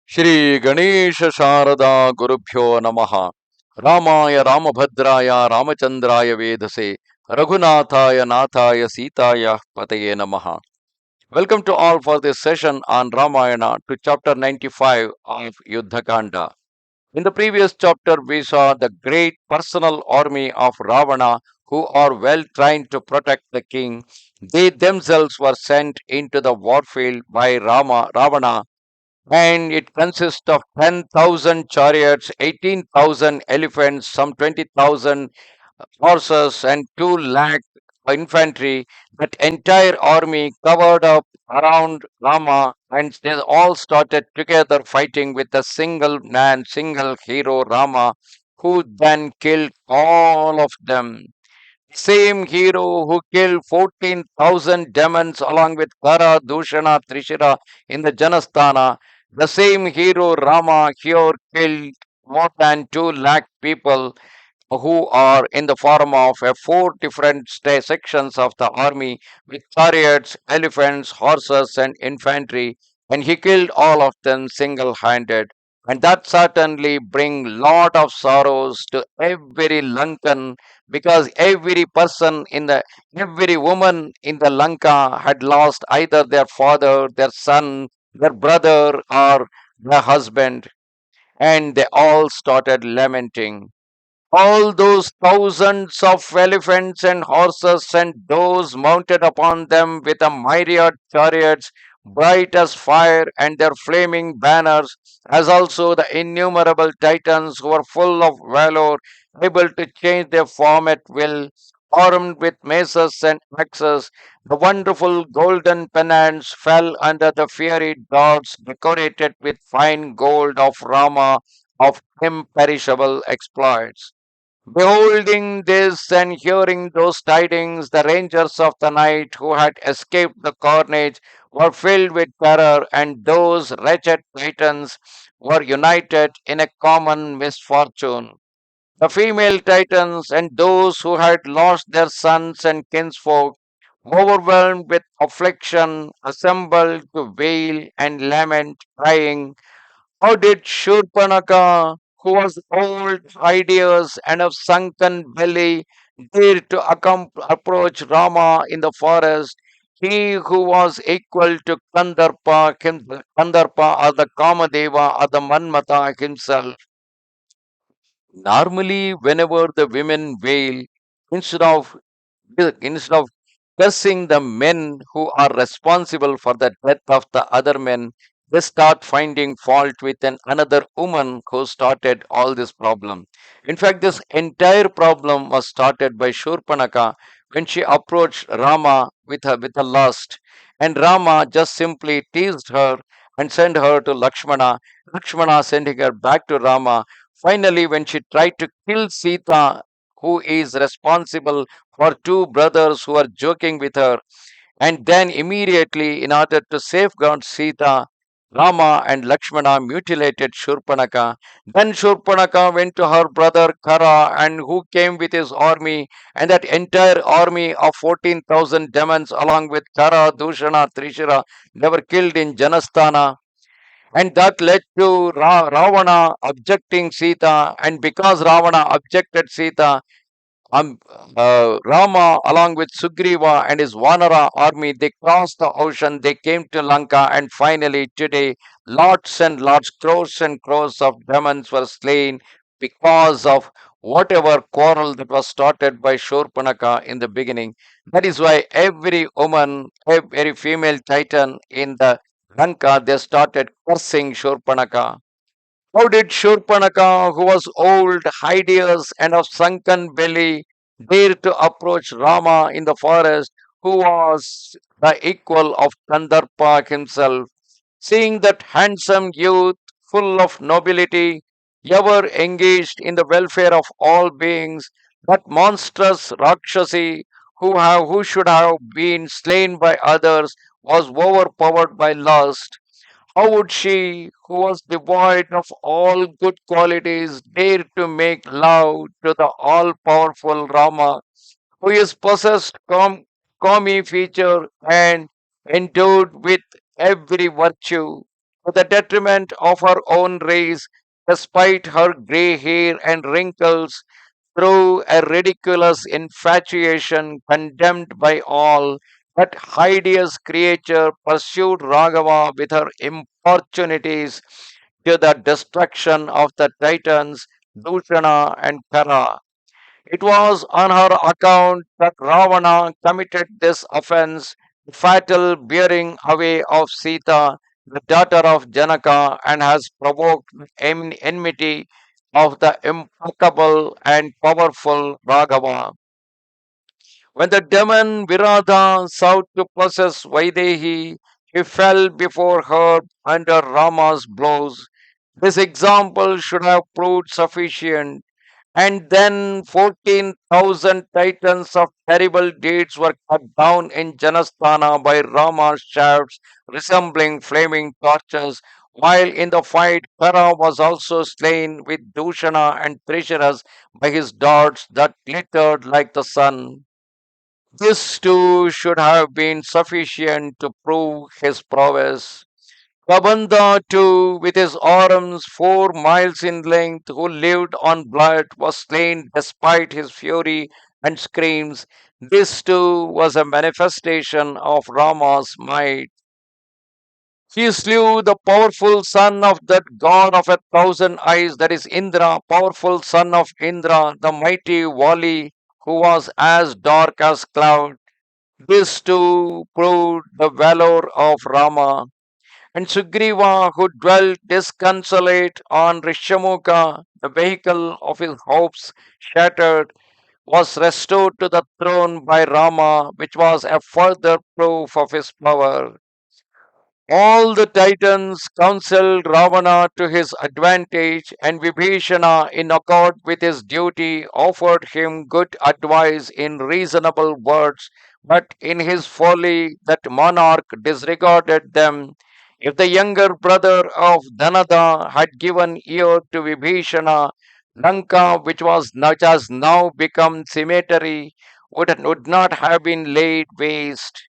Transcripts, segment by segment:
Shri Ganesha Sharada Gurubhyo Namaha Ramaya Ramabhadraya Ramachandraya Vedase Raghunathaya Nathaya Sitaya Pataye Namaha. Welcome to all for this session on Ramayana to chapter 95 of Yuddha Kanda. In the previous chapter, we saw the great personal army of Ravana who are well trained to protect the king. They themselves were sent into the warfield by Ravana, and it consists of 10,000 chariots, 18,000 elephants, some 20,000 horses, and 2 lakh infantry. That entire army covered up around Rama, and they all started together fighting with a single man, single hero, Rama, who then killed all of them. Same hero who killed 14,000 demons along with Kara, Dushana, Trishira in the Janasthana, the same hero Rama here killed more than 2 lakh people who are in the form of 4 different sections of the army with chariots, elephants, horses, and infantry, and he killed all of them single-handed. And that certainly bring lot of sorrows to every Lankan, because every woman in the Lanka had lost either their father, their son, their brother, or their husband, and they all started lamenting. All those thousands of elephants and horses and those mounted upon them with a myriad chariots, bright as fire, and their flaming banners, as also the innumerable titans who were full of valor, able to change their form at will, armed with maces and axes. The wonderful golden pennants fell under the fiery darts decorated with fine gold of Rama, of imperishable exploits. Beholding this and hearing those tidings, the rangers of the night who had escaped the carnage were filled with terror, and those wretched titans were united in a common misfortune. The female titans and those who had lost their sons and kinsfolk, overwhelmed with affliction, assembled to wail and lament, crying, how did Shurpanakha, who was old, hideous, and of sunken belly, dare to approach Rama in the forest? He who was equal to Kandarpa or the Kamadeva or the Manmata himself. Normally, whenever the women wail, instead of instead of cursing the men who are responsible for the death of the other men, they start finding fault with another woman who started all this problem. In fact, this entire problem was started by Shurpanakha when she approached Rama with a lust, and Rama just simply teased her and sent her to Lakshmana. Lakshmana sending her back to Rama. Finally, when she tried to kill Sita, who is responsible for 2 brothers who are joking with her, and then immediately, in order to safeguard Sita, Rama and Lakshmana mutilated Shurpanakha. Then Shurpanakha went to her brother Kara, and who came with his army, and that entire army of 14,000 demons, along with Kara, Dushana, Trishira, they were killed in Janasthana. And that led to Ravana objecting Sita, and because Ravana objected Sita, um, Rama, along with Sugriva and his Vanara army, they crossed the ocean, they came to Lanka, and finally today, lots and lots, crores and crores of demons were slain because of whatever quarrel that was started by Shurpanakha in the beginning. That is why every woman, every female titan in the Lanka, they started cursing Shurpanakha. How did Shurpanakha, who was old, hideous, and of sunken belly, dare to approach Rama in the forest, who was the equal of Kandarpa himself? Seeing that handsome youth, full of nobility, ever engaged in the welfare of all beings, that monstrous Rakshasi, who should have been slain by others, was overpowered by lust. How would she, who was devoid of all good qualities, dare to make love to the all powerful Rama, who is possessed commie feature and endowed with every virtue? to the detriment of her own race, despite her grey hair and wrinkles, through a ridiculous infatuation condemned by all. That hideous creature pursued Raghava with her importunities to the destruction of the Titans, Dushana and Kara. It was on her account that Ravana committed this offense, the fatal bearing away of Sita, the daughter of Janaka, and has provoked the enmity of the implacable and powerful Raghava. When the demon Virada sought to possess Vaidehi, he fell before her under Rama's blows. This example should have proved sufficient, and then 14,000 titans of terrible deeds were cut down in Janasthana by Rama's shafts, resembling flaming torches. While in the fight, Kara was also slain with Dushana and Trisharas by his darts that glittered like the sun. This too should have been sufficient to prove his prowess. Kabanda, too, with his arms 4 miles in length, who lived on blood, was slain despite his fury and screams. This too was a manifestation of Rama's might. He slew the powerful son of that god of 1,000 eyes, that is Indra, powerful son of Indra, the mighty Vali, who was as dark as cloud. This too proved the valor of Rama. And Sugriva, who dwelt disconsolate on Rishamukha, the vehicle of his hopes shattered, was restored to the throne by Rama, which was a further proof of his power. All the Titans counseled Ravana to his advantage, and Vibhishana, in accord with his duty, offered him good advice in reasonable words. But in his folly, that monarch disregarded them. If the younger brother of Dhanada had given ear to Vibhishana, Lanka, which has now become cemetery, would not have been laid waste.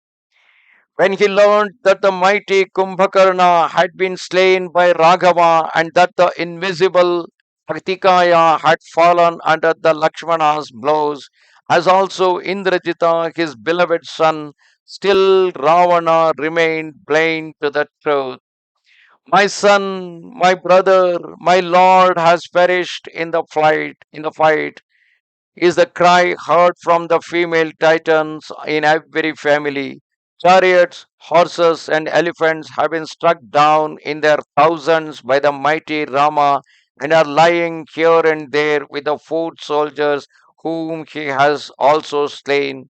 When he learned that the mighty Kumbhakarna had been slain by Raghava and that the invisible Kartikaya had fallen under the Lakshmana's blows, as also Indrajita, his beloved son, still Ravana remained blind to the truth. My son, my brother, my lord has perished in the fight is the cry heard from the female titans in every family. Chariots, horses, and elephants have been struck down in their thousands by the mighty Rama and are lying here and there with the foot soldiers whom he has also slain.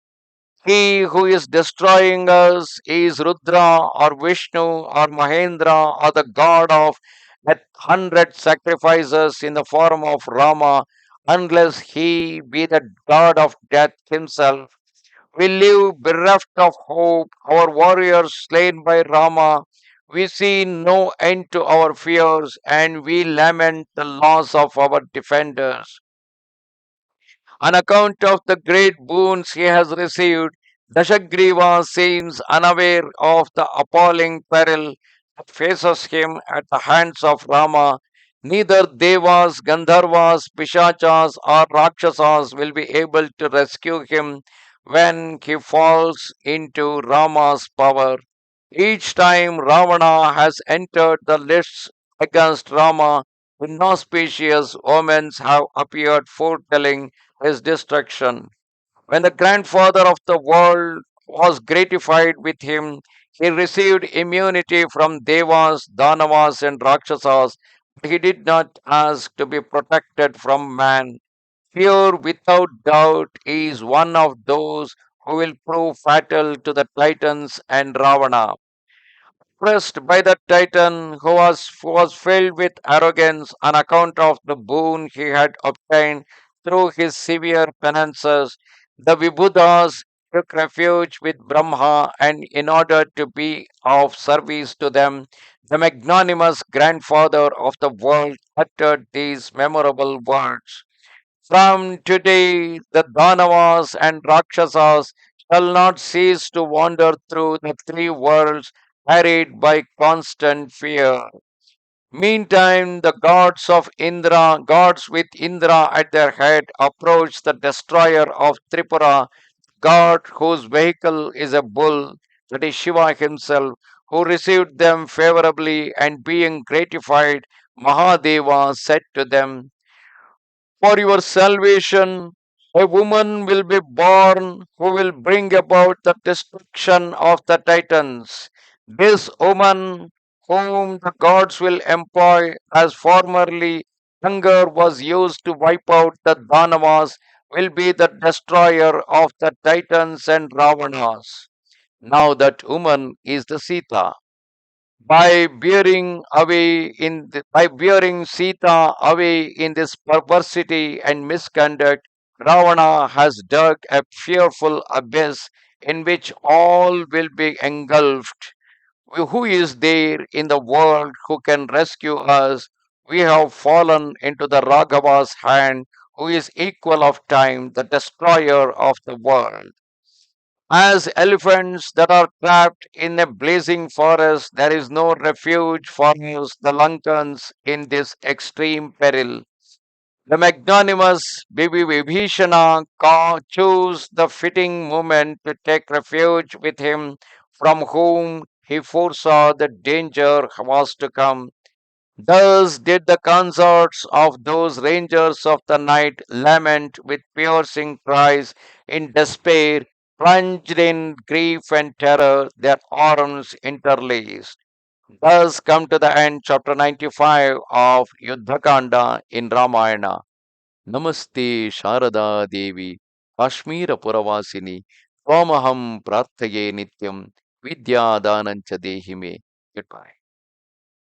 He who is destroying us is Rudra or Vishnu or Mahendra or the god of 100 sacrifices in the form of Rama, unless he be the god of death himself. We live bereft of hope, our warriors slain by Rama. We see no end to our fears, and we lament the loss of our defenders. On account of the great boons he has received, Dashagriva seems unaware of the appalling peril that faces him at the hands of Rama. Neither Devas, Gandharvas, Pishachas, or Rakshasas will be able to rescue him when he falls into Rama's power. Each time Ravana has entered the lists against Rama, inauspicious omens have appeared foretelling his destruction. When the grandfather of the world was gratified with him, he received immunity from Devas, Danavas, and Rakshasas, but he did not ask to be protected from man. Fear, without doubt, is one of those who will prove fatal to the Titans and Ravana. Pressed by the Titan, who was filled with arrogance on account of the boon he had obtained through his severe penances, the Vibhudas took refuge with Brahma, and in order to be of service to them, the magnanimous grandfather of the world uttered these memorable words. From today, the Danavas and Rakshasas shall not cease to wander through the 3 worlds, harried by constant fear. Meantime, the gods with Indra at their head, approach the destroyer of Tripura, god whose vehicle is a bull, that is Shiva himself, who received them favorably, and being gratified, Mahadeva said to them, for your salvation, a woman will be born who will bring about the destruction of the Titans. This woman, whom the gods will employ as formerly hunger was used to wipe out the Danavas, will be the destroyer of the Titans and Ravanas. Now that woman is the Sita. By bearing Sita away in this perversity and misconduct, Ravana has dug a fearful abyss in which all will be engulfed. Who is there in the world who can rescue us? We have fallen into the Raghava's hand, who is equal of time, the destroyer of the world. As elephants that are trapped in a blazing forest, there is no refuge for us, the Lankans, in this extreme peril. The magnanimous Vibhishana chose the fitting moment to take refuge with him, from whom he foresaw the danger was to come. Thus did the consorts of those rangers of the night lament with piercing cries in despair, plunged in grief and terror, their arms interlaced. Thus come to the end, chapter 95 of Yuddha Kanda in Ramayana. Namaste Sharada Devi, Kashmira Puravasini, Twamaham Prarthaye Nityam, Vidya Danancha Dehime. Goodbye.